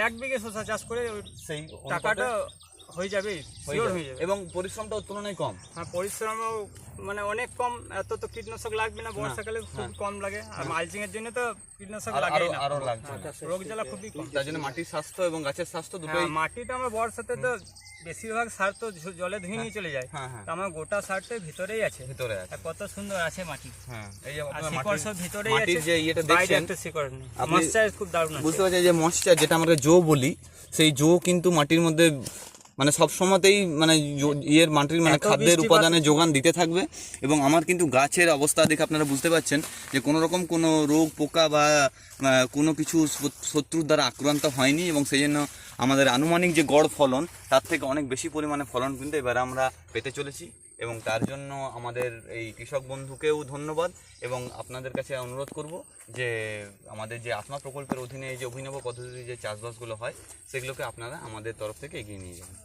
এক বিঘে শসা চাষ করে সেই টাকাটা হয়ে যাবে, শিওর হয়ে যাবে। এবং পরিশ্রমটাও তুলনায় কম। হ্যাঁ, পরিশ্রমও মানে অনেক কম, এত তো কীটনাশক লাগবে না, বর্ষাকালে খুব কম লাগে। আর মালচিং এর জন্য তো কীটনাশক লাগে না, আরো লাগছে, রোগ জ্বালা খুবই কম। তার জন্য মাটির স্বাস্থ্য এবং গাছের স্বাস্থ্য দুটোই। মাটিতে আমার বর্ষাতে তো বেশিরভাগ সার তো জলে ধুয়ে নিয়ে চলে যায়, তো আমার গোটা সারটা ভিতরেই আছে, ভিতরে আছে। কত সুন্দর আছে মাটি। হ্যাঁ, এই যে আর আপনারা শিকড় সব ভিতরেই আছে, মাটির যে ইয়েটা বাইরে দেখছেন, একটা শিকড় নেই, ময়েশ্চার খুব দারুণ আছে। বুঝতে পারছেন যে ময়েশ্চার, যেটা আমরা জো বলি, সেই জো কিন্তু মাটির মধ্যে মানে সব সময়তেই মানে মাটির মানে খাদ্যের উপাদানে যোগান দিতে থাকবে। এবং আমার কিন্তু গাছের অবস্থা দেখে আপনারা বুঝতে পারছেন যে কোনো রকম কোনো রোগ পোকা বা কোনো কিছু শত্রুর দ্বারা আক্রান্ত হয়নি, এবং সেই জন্য আমাদের আনুমানিক যে গড় ফলন তার থেকে অনেক বেশি পরিমাণে ফলন কিন্তু এবারে আমরা পেতে চলেছি। এবং তার জন্য আমাদের এই কৃষক বন্ধুকেও ধন্যবাদ, এবং আপনাদের কাছে অনুরোধ করব যে আমাদের যে আত্মা প্রকল্পের অধীনে এই যে অভিনব পদ্ধতিতে যে চাষবাসগুলো হয় সেগুলোকে আপনারা আমাদের তরফ থেকে এগিয়ে নিয়ে যাবেন।